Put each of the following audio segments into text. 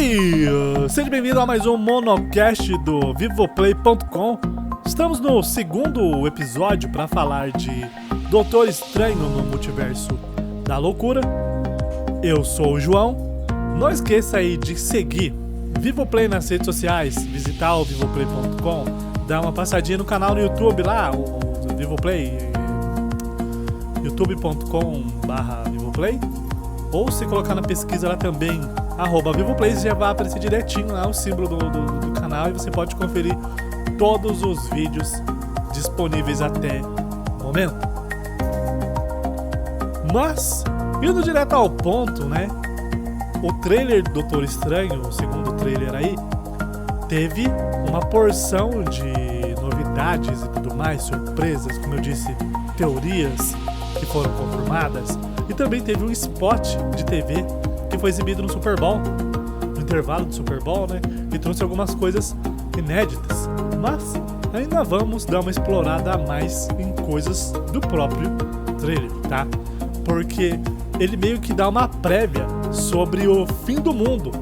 Oi! Seja bem-vindo a mais um monocast do Vivoplay.com. Estamos no segundo episódio para falar de Doutor Estranho no Multiverso da Loucura. Eu sou o João. Não esqueça aí de seguir Vivoplay nas redes sociais, visitar o Vivoplay.com, dar uma passadinha no canal no YouTube lá, o Vivoplay, youtube.com/Vivoplay, ou se colocar na pesquisa lá também, @Vivoplay, já vai aparecer direitinho lá o símbolo do canal e você pode conferir todos os vídeos disponíveis até o momento. Mas, indo direto ao ponto, né? O trailer do Doutor Estranho, o segundo trailer aí, teve uma porção de novidades e tudo mais, surpresas, como eu disse, teorias que foram confirmadas, e também teve um spot de TV que foi exibido no Super Bowl, no intervalo do Super Bowl, né? E trouxe algumas coisas inéditas. Mas ainda vamos dar uma explorada a mais em coisas do próprio trailer, tá? Porque ele meio que dá uma prévia sobre o fim do mundo,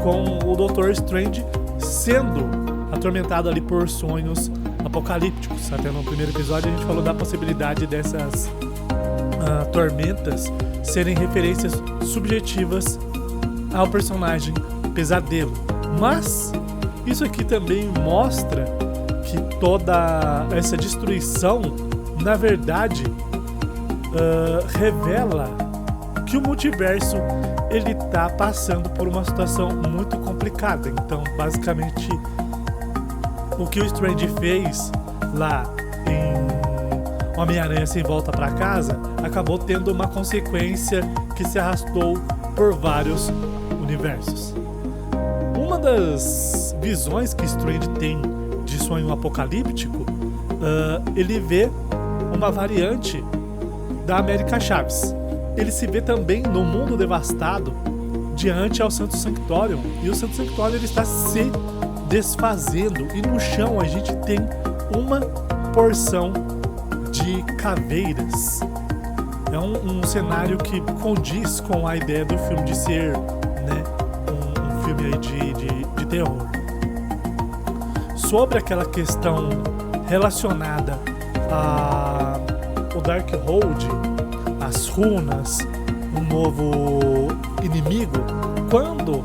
com o Doutor Strange sendo atormentado ali por sonhos apocalípticos. Até no primeiro episódio a gente falou da possibilidade dessas tormentas serem referências subjetivas ao personagem Pesadelo. Mas isso aqui também mostra que toda essa destruição, na verdade, revela que o multiverso ele tá passando por uma situação muito complicada. Então, basicamente, o que o Strange fez lá em Homem-Aranha Sem Volta para Casa acabou tendo uma consequência que se arrastou por vários universos. Uma das visões que Strange tem de sonho apocalíptico, ele vê uma variante da América Chaves. Ele se vê também no mundo devastado diante ao Santo Sanctorium, e o Santo Sanctorium ele está se desfazendo, e no chão a gente tem uma porção de caveiras. É um cenário que condiz com a ideia do filme de ser, né, um filme aí de terror. Sobre aquela questão relacionada ao Darkhold, as runas, um novo inimigo, quando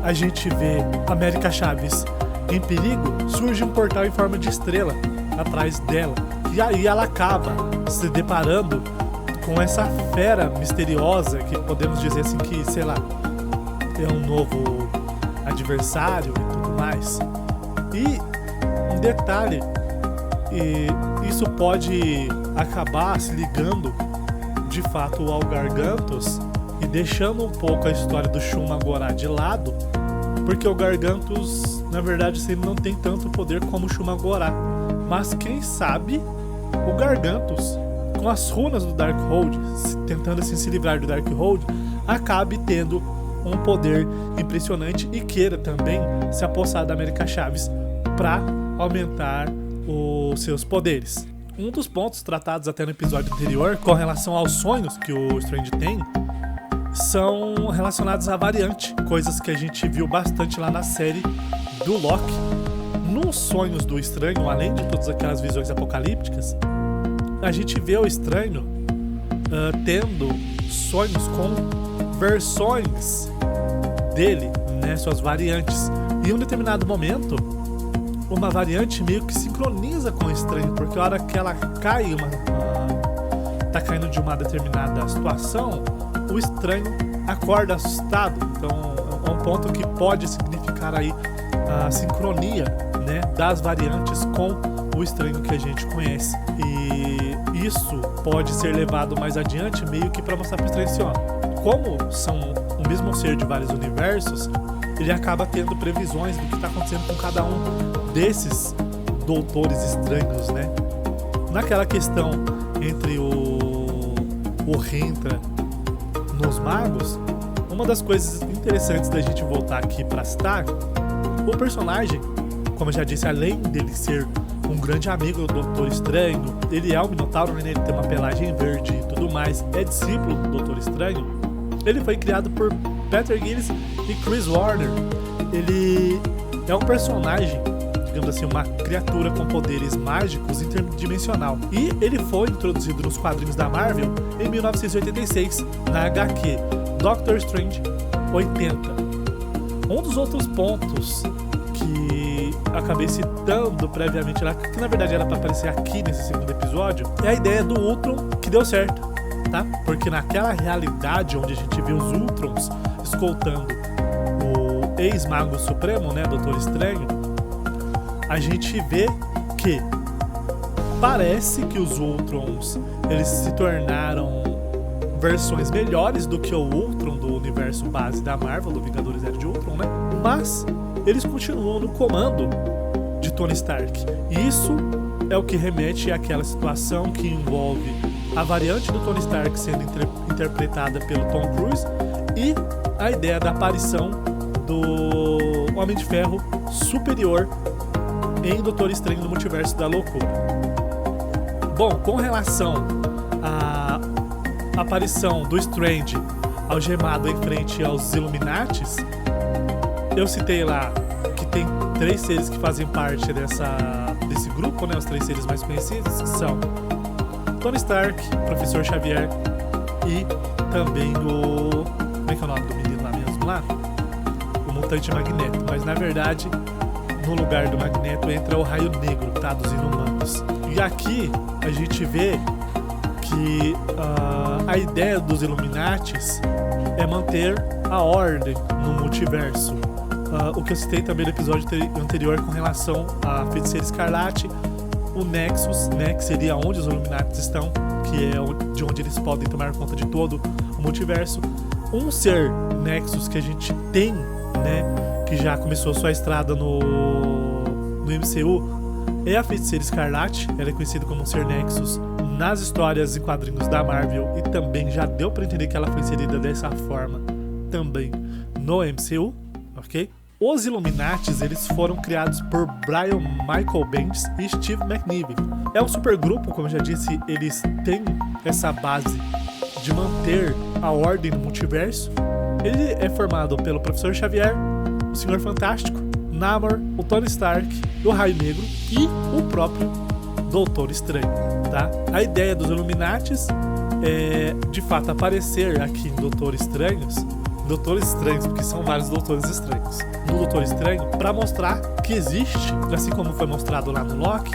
a gente vê América Chaves em perigo, surge um portal em forma de estrela atrás dela, e aí ela acaba se deparando com essa fera misteriosa, que podemos dizer assim que, sei lá, é um novo adversário e tudo mais. E um detalhe, isso pode acabar se ligando de fato ao Gargantos e deixando um pouco a história do Shuma-Gorath de lado, porque o Gargantos, na verdade, ele não tem tanto poder como o Shuma-Gorath. Mas quem sabe o Gargantos, com as runas do Darkhold, tentando assim se livrar do Darkhold, acabe tendo um poder impressionante e queira também se apossar da América Chaves para aumentar os seus poderes. Um dos pontos tratados até no episódio anterior com relação aos sonhos que o Strange tem são relacionados à variante, coisas que a gente viu bastante lá na série do Loki. Nos sonhos do Estranho, além de todas aquelas visões apocalípticas, a gente vê o Estranho tendo sonhos com versões dele, né, suas variantes. E em um determinado momento, uma variante meio que sincroniza com o Estranho, porque a hora que ela cai, tá caindo de uma determinada situação, o Estranho acorda assustado. Então é um ponto que pode significar aí a sincronia, né, das variantes com o Estranho que a gente conhece. E isso pode ser levado mais adiante meio que para mostrar pro Estranho assim, ó, como são o mesmo ser de vários universos, ele acaba tendo previsões do que está acontecendo com cada um desses doutores estranhos, né? Naquela questão entre o Rintra nos magos, uma das coisas interessantes da gente voltar aqui para citar, o personagem, como eu já disse, além dele ser um grande amigo do Doutor Estranho, ele é um Minotauro, né? Ele tem uma pelagem verde e tudo mais, é discípulo do Doutor Estranho. Ele foi criado por Peter Gillis e Chris Warner, ele é um personagem, digamos assim, uma criatura com poderes mágicos interdimensional. E ele foi introduzido nos quadrinhos da Marvel em 1986, na HQ Doctor Strange 80. Um dos outros pontos que acabei citando previamente lá, que na verdade era para aparecer aqui nesse segundo episódio, é a ideia do Ultron que deu certo, tá? Porque naquela realidade onde a gente vê os Ultrons escoltando o ex-mago supremo, né, Doutor Estranho, a gente vê que parece que os Ultrons eles se tornaram versões melhores do que o Ultron do universo base da Marvel, do Vingadores Era de Ultron, né? Mas eles continuam no comando de Tony Stark. E isso é o que remete àquela situação que envolve a variante do Tony Stark sendo interpretada pelo Tom Cruise e a ideia da aparição do Homem de Ferro superior em Doutor Estranho no Multiverso da Loucura. Bom, com relação à aparição do Strange algemado em frente aos Illuminates, eu citei lá que tem 3 seres que fazem parte desse grupo, né? Os 3 seres mais conhecidos, que são Tony Stark, Professor Xavier e também o... como é que é o nome do menino lá mesmo lá? O Mutante Magneto. Mas na verdade, no lugar do Magneto entra o Raio Negro, tá? Dos Inumanos. E aqui a gente vê que a ideia dos Illuminates é manter a ordem no multiverso. O que eu citei também no episódio anterior com relação a Feiticeira Escarlate, o Nexus, né, que seria onde os Illuminates estão, que é de onde eles podem tomar conta de todo o multiverso. Um ser Nexus que a gente tem, né, que já começou sua estrada no MCU, é a Feiticeira Escarlate. Ela é conhecida como um ser Nexus nas histórias e quadrinhos da Marvel e também já deu pra entender que ela foi inserida dessa forma também no MCU, ok? Os Illuminates, eles foram criados por Brian Michael Bendis e Steve McNiven. É um supergrupo, como eu já disse, eles têm essa base de manter a ordem no multiverso. Ele é formado pelo Professor Xavier, o Senhor Fantástico, Namor, o Tony Stark, o Raio Negro e o próprio Doutor Estranho, tá? A ideia dos Illuminates é, de fato, aparecer aqui em Doutores Estranhos, porque são vários Doutores Estranhos, no Doutor Estranho, para mostrar que existe, assim como foi mostrado lá no Loki,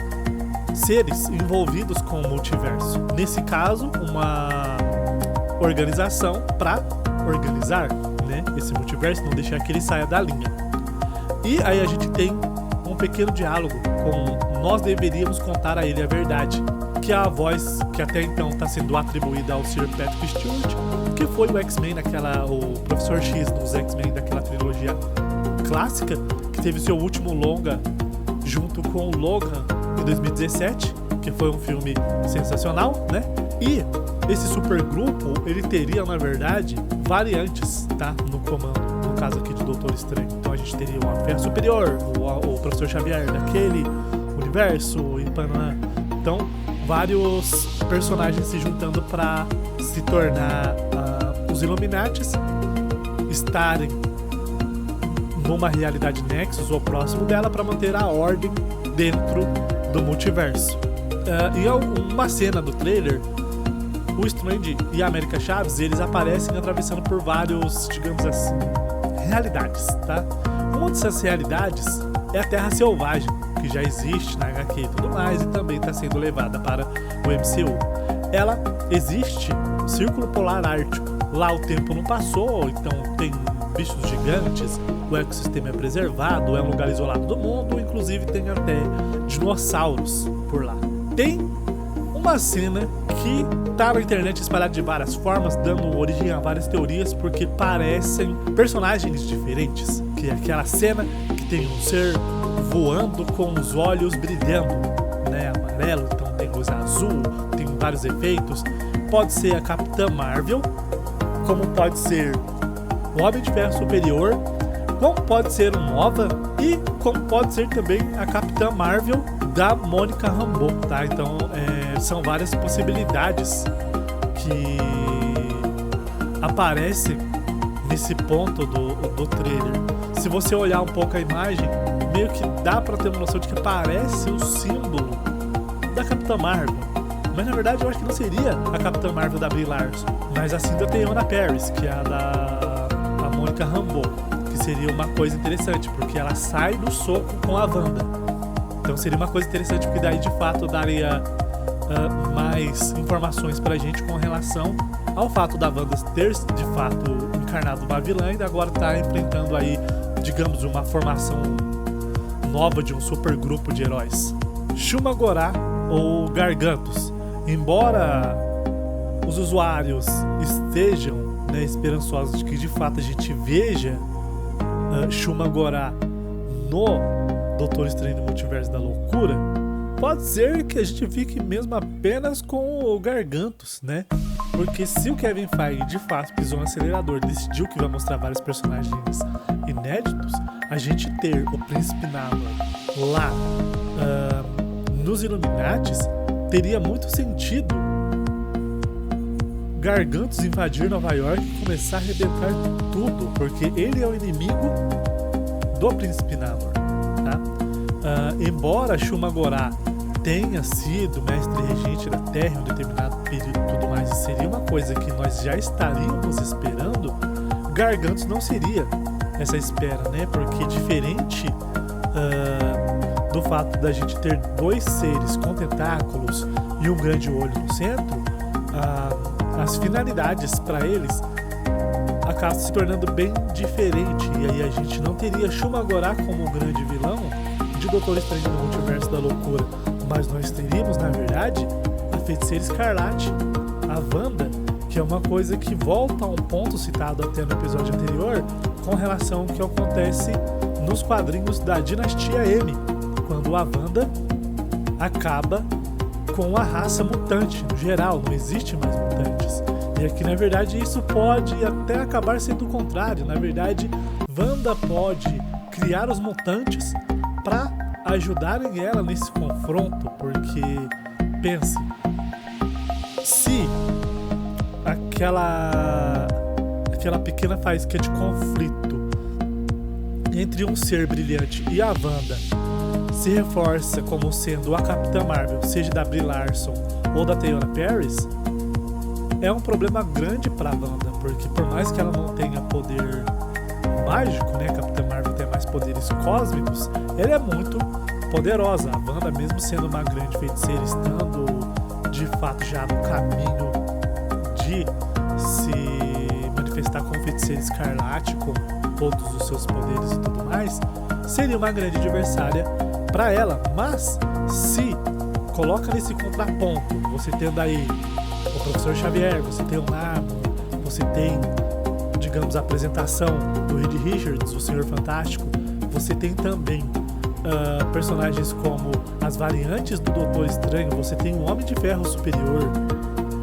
seres envolvidos com o multiverso. Nesse caso, uma organização para organizar, né, esse multiverso, não deixar que ele saia da linha. E aí a gente tem um pequeno diálogo com nós deveríamos contar a ele a verdade, que é a voz que até então está sendo atribuída ao Sir Patrick Stewart, que foi o X-Men o Professor X dos X-Men daquela trilogia clássica, que teve seu último longa junto com o Logan em 2017, que foi um filme sensacional, né? E esse supergrupo, ele teria, na verdade, variantes, tá? No comando, no caso aqui de Doutor Estranho. Então a gente teria uma Ferro Superior, o Professor Xavier daquele universo e panã. Então, vários personagens se juntando para se tornar os Illuminates, estarem numa realidade Nexus ou próximo dela para manter a ordem dentro do multiverso. Em uma cena do trailer, o Strange e a América Chaves, eles aparecem atravessando por vários, digamos assim, realidades, tá? Uma dessas realidades é a Terra Selvagem, que já existe na HQ e tudo mais, e também está sendo levada para o MCU. Ela existe no Círculo Polar Ártico. Lá o tempo não passou, então tem bichos gigantes, o ecossistema é preservado, é um lugar isolado do mundo, inclusive tem até dinossauros por lá. Tem uma cena que tá na internet espalhada de várias formas, dando origem a várias teorias, porque parecem personagens diferentes, que é aquela cena que tem um ser voando com os olhos brilhando, né, amarelo, então tem luz azul, tem vários efeitos. Pode ser a Capitã Marvel, como pode ser o Homem de Ferro Superior, como pode ser o Nova e como pode ser também a Capitã Marvel da Mônica Rambeau, tá? Então são várias possibilidades que aparecem nesse ponto do trailer. Se você olhar um pouco a imagem, meio que dá pra ter uma noção de que parece o símbolo da Capitã Marvel. Mas na verdade eu acho que não seria a Capitã Marvel da Brie Larson, mas assim da Teyonah Parris, que é a da Monica Rambeau, que seria uma coisa interessante, porque ela sai do soco com a Wanda. Então seria uma coisa interessante, porque daí de fato daria mais informações pra gente com relação ao fato da Wanda ter de fato encarnado uma vilã e agora tá enfrentando aí, digamos, uma formação nova de um super grupo de heróis. Shuma-Gorath ou Gargantos. Embora os usuários estejam, né, esperançosos de que de fato a gente veja Shuma-Gorath no Doutor Estranho no Multiverso da Loucura, pode ser que a gente fique mesmo apenas com o Gargantos, né? Porque se o Kevin Feige de fato pisou no acelerador e decidiu que vai mostrar vários personagens inéditos, a gente ter o Príncipe Namor lá nos Illuminatis teria muito sentido. Gargantos invadir Nova York e começar a arrebentar tudo, porque ele é o inimigo do Príncipe Namor, tá? Embora Shuma-Gorath tenha sido mestre regente da Terra em um determinado período e tudo mais, e seria uma coisa que nós já estaríamos esperando, Gargantos não seria essa espera, né? Porque diferente do fato da gente ter dois seres com tentáculos e um grande olho no centro, as finalidades para eles acabam se tornando bem diferente, e aí a gente não teria Shuma-Gorath como o grande vilão de Doutor Estranho no Multiverso da Loucura, mas nós teríamos, na verdade, a Feiticeira Escarlate, a Wanda, que é uma coisa que volta a um ponto citado até no episódio anterior com relação ao que acontece nos quadrinhos da Dinastia M, quando a Wanda acaba com a raça mutante no geral, não existe mais mutantes. E aqui, na verdade, isso pode até acabar sendo o contrário. Na verdade, Wanda pode criar os mutantes para ajudarem ela nesse confronto, porque pense, se aquela pequena faísca de conflito entre um ser brilhante e a Wanda se reforça como sendo a Capitã Marvel, seja da Brie Larson ou da Teyonah Parris, é um problema grande pra Wanda, porque por mais que ela não tenha poder mágico, né, a Capitã Marvel tem mais poderes cósmicos, ela é muito poderosa. A Wanda, mesmo sendo uma grande feiticeira, estando de fato já no caminho de se manifestar como Feiticeira Escarlate, com todos os seus poderes e tudo mais, seria uma grande adversária para ela. Mas se coloca nesse contraponto, você tendo aí o Professor Xavier, você tem o Namor, você tem, digamos, a apresentação do Reed Richards, o Senhor Fantástico, você tem também personagens como as variantes do Doutor Estranho, você tem um Homem de Ferro superior,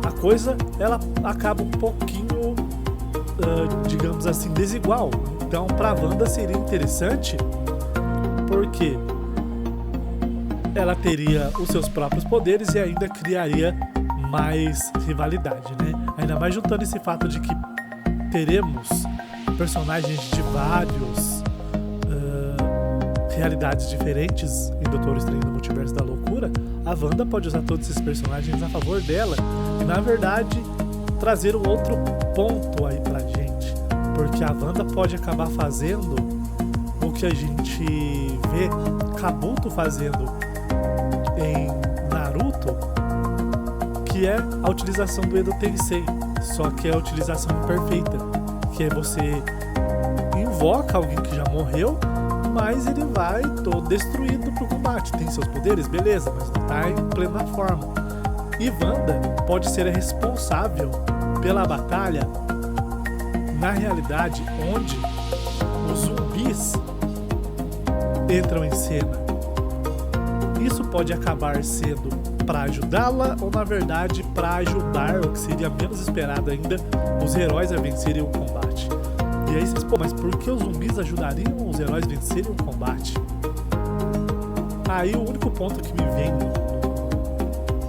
a coisa ela acaba um pouquinho, digamos assim, desigual. Então pra Wanda seria interessante, porque ela teria os seus próprios poderes e ainda criaria mais rivalidade, né? Ainda mais juntando esse fato de que teremos personagens de vários realidades diferentes em Doutor Estranho no Multiverso da Loucura. A Wanda pode usar todos esses personagens a favor dela e, na verdade, trazer um outro ponto aí pra gente, porque a Wanda pode acabar fazendo o que a gente vê Kabuto fazendo em Naruto, que é a utilização do Edo Tensei, só que é a utilização imperfeita, que é você invoca alguém que já morreu, mas ele vai todo destruído pro combate, tem seus poderes, beleza, mas não tá em plena forma. E Wanda pode ser a responsável pela batalha na realidade onde os zumbis entram em cena. Isso pode acabar sendo para ajudá-la ou, na verdade, para ajudar, o que seria menos esperado ainda, os heróis a vencerem o combate. E aí vocês, mas por que os zumbis ajudariam os heróis a vencerem o combate? Aí o único ponto que me vem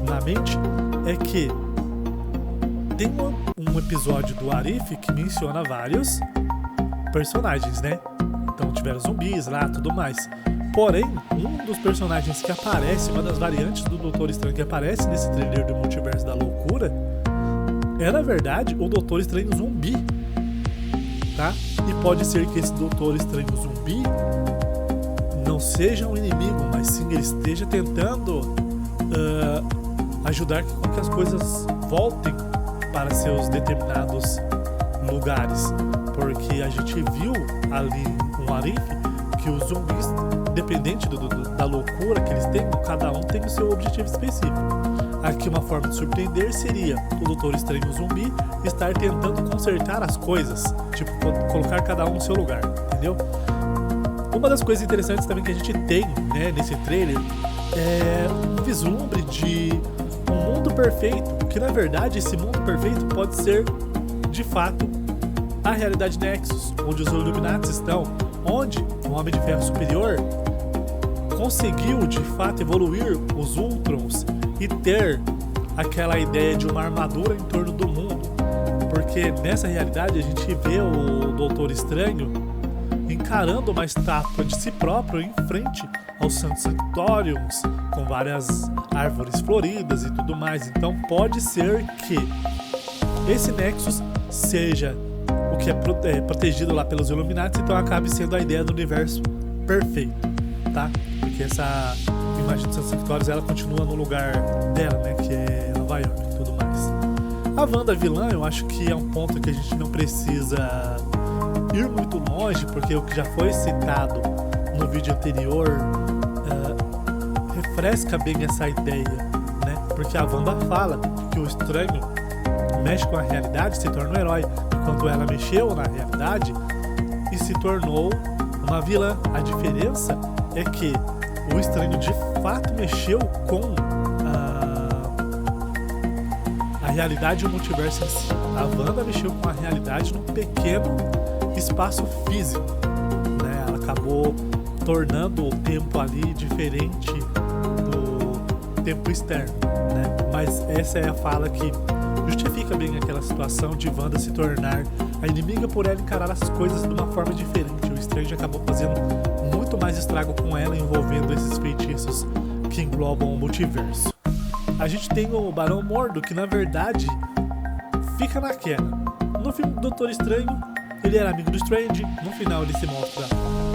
na mente é que tem um episódio do Arif que menciona vários personagens, né? Então tiveram zumbis lá, tudo mais. Porém, um dos personagens que aparece, uma das variantes do Doutor Estranho que aparece nesse trailer do Multiverso da Loucura, é na verdade o Doutor Estranho zumbi, tá? E pode ser que esse Doutor Estranho zumbi não seja um inimigo, mas sim ele esteja tentando ajudar com que as coisas voltem para seus determinados lugares, porque a gente viu ali no Arif que os zumbis, independente da loucura que eles têm, cada um tem o seu objetivo específico. Aqui uma forma de surpreender seria o Doutor Estranho zumbi estar tentando consertar as coisas, tipo, colocar cada um no seu lugar, entendeu? Uma das coisas interessantes também que a gente tem, né, nesse trailer é um vislumbre de um mundo perfeito, que na verdade esse mundo perfeito pode ser de fato a realidade Nexus, onde os Illuminati estão, onde o Homem de Ferro Superior conseguiu de fato evoluir os Ultrons e ter aquela ideia de uma armadura em torno do mundo, porque nessa realidade a gente vê o Doutor Estranho encarando uma estátua de si próprio em frente aos Santos Sanctoriums, com várias árvores floridas e tudo mais. Então pode ser que esse Nexus seja o que é protegido lá pelos Illuminati, então acabe sendo a ideia do universo perfeito, tá? Porque essa imagem dos Santos Sanctórios, ela continua no lugar dela, né, que é Nova York e tudo mais. A Wanda vilã, eu acho que é um ponto que a gente não precisa ir muito longe, porque o que já foi citado no vídeo anterior refresca bem essa ideia, né? Porque a Wanda fala que o estranho mexe com a realidade, se torna um herói, enquanto ela mexeu na realidade e se tornou uma vilã. A diferença é que o estranho de fato mexeu com a realidade e o multiverso em si. A Wanda mexeu com a realidade num pequeno espaço físico, né? Ela acabou tornando o tempo ali diferente do tempo externo, né? Mas essa é a fala que justifica bem aquela situação de Wanda se tornar a inimiga por ela encarar as coisas de uma forma diferente. O Strange acabou fazendo muito mais estrago com ela, envolvendo esses feitiços que englobam o multiverso. A gente tem o Barão Mordo, que na verdade fica naquela. No filme do Doutor Estranho, ele era amigo do Strange, no final ele se mostra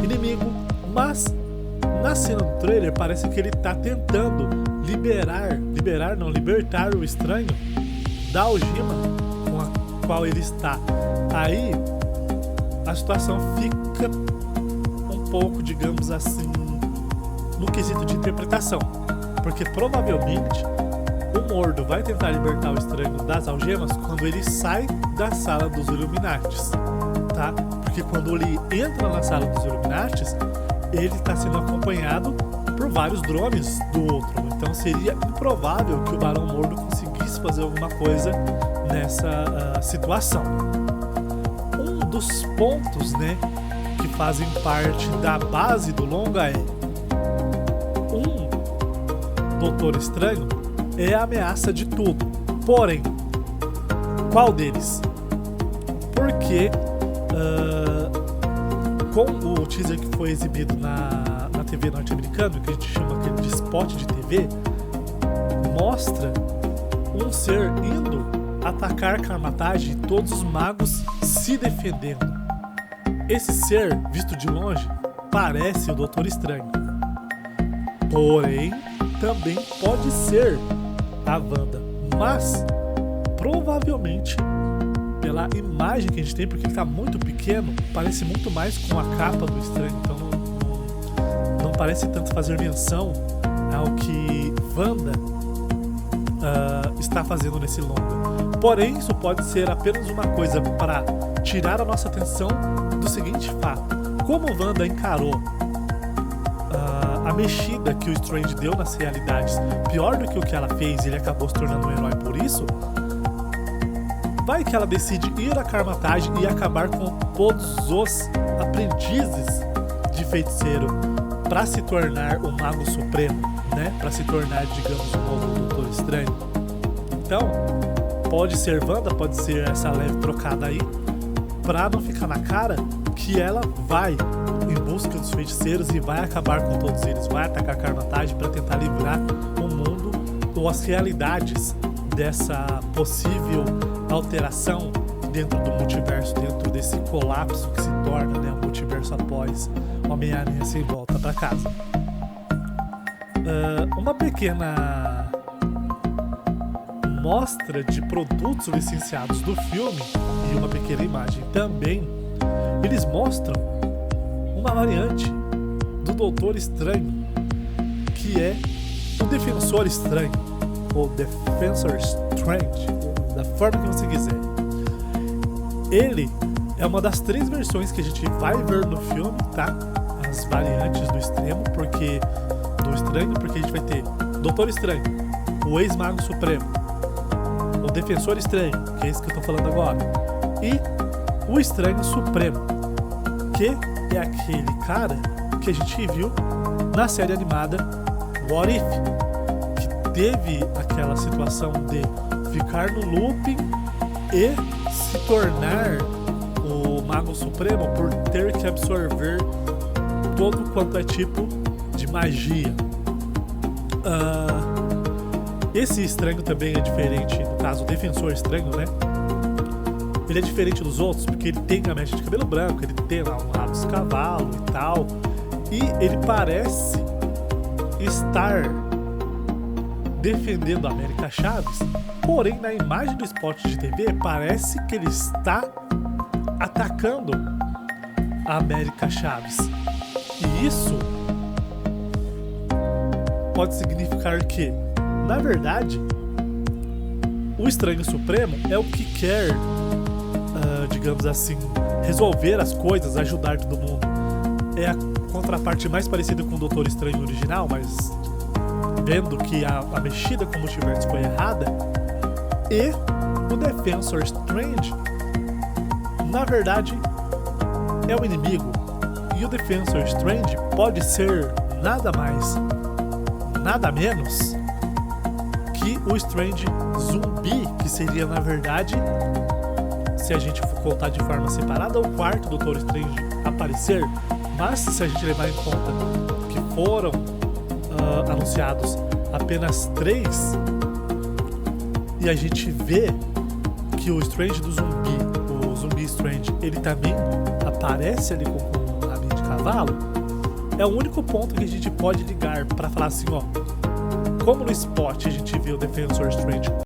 inimigo, mas na cena do trailer parece que ele tá tentando libertar o Estranho da algema com a qual ele está. Aí a situação fica um pouco, digamos assim, no quesito de interpretação, porque provavelmente o Mordo vai tentar libertar o Estranho das algemas quando ele sai da sala dos Illuminatis, tá? Porque quando ele entra na sala dos Illuminatis, ele está sendo acompanhado por vários drones do outro, então seria improvável que o Barão Mordo conseguisse fazer alguma coisa nessa situação. Um dos pontos, né, que fazem parte da base do longa é Doutor Estranho é a ameaça de tudo. Porém, qual deles? Porque com o teaser que foi exibido na TV norte-americana, que a gente chama aquele de spot de TV, mostra um ser indo atacar Kamar-Taj e todos os magos se defendendo. Esse ser, visto de longe, parece o Doutor Estranho. Porém, também pode ser a Wanda, mas provavelmente pela imagem que a gente tem, porque ele está muito pequeno, parece muito mais com a capa do Estranho, então não parece tanto fazer menção ao que Wanda está fazendo nesse longa. Porém, isso pode ser apenas uma coisa para tirar a nossa atenção do seguinte fato: como Wanda encarou a mexida que o Strange deu nas realidades pior do que o que ela fez, ele acabou se tornando um herói por isso. Vai que ela decide ir a Kamar-Taj e acabar com todos os aprendizes de feiticeiro para se tornar o Mago Supremo, né? Para se tornar, digamos, o novo Doutor Estranho. Então, pode ser Wanda, pode ser essa leve trocada aí, para não ficar na cara que ela vai em busca dos feiticeiros e vai acabar com todos eles, vai atacar Carnage para tentar livrar o mundo ou as realidades dessa possível alteração dentro do multiverso, dentro desse colapso que se torna, né, o multiverso após Homem-Aranha sem volta para casa. Uma pequena mostra de produtos licenciados do filme e uma pequena imagem também, eles mostram uma variante do Doutor Estranho, que é o Defensor Estranho, ou Defensor Strange, da forma que você quiser. Ele é uma das 3 versões que a gente vai ver no filme, tá? As variantes do Estranho, porque a gente vai ter Doutor Estranho, o Ex-Mago Supremo, o Defensor Estranho, que é esse que eu tô falando agora, e o Estranho Supremo, que é aquele cara que a gente viu na série animada What If, que teve aquela situação de ficar no looping e se tornar o Mago Supremo por ter que absorver todo quanto é tipo de magia. Esse estranho também é diferente, no caso o Defensor Estranho, né? Ele é diferente dos outros porque ele tem a mecha de cabelo branco, ele tem lá um rabo de cavalo e tal, e ele parece estar defendendo a América Chaves, porém na imagem do spot de TV parece que ele está atacando a América Chaves. E isso pode significar que, na verdade, o Estranho Supremo é o que quer, digamos assim, resolver as coisas, ajudar todo mundo. É a contraparte mais parecida com o Doutor Estranho original, mas vendo que a mexida com o multiverso foi errada. E o Defensor Strange, na verdade, é o inimigo. E o Defensor Strange pode ser nada mais, nada menos que o Strange zumbi, que seria, na verdade, se a gente for contar de forma separada, o quarto Doutor Strange aparecer. Mas se a gente levar em conta que foram anunciados apenas 3, e a gente vê que o Strange do zumbi, o Zumbi Strange, ele também aparece ali com a rabinho de cavalo, é o único ponto que a gente pode ligar para falar assim, ó, como no spot a gente vê o Defensor Strange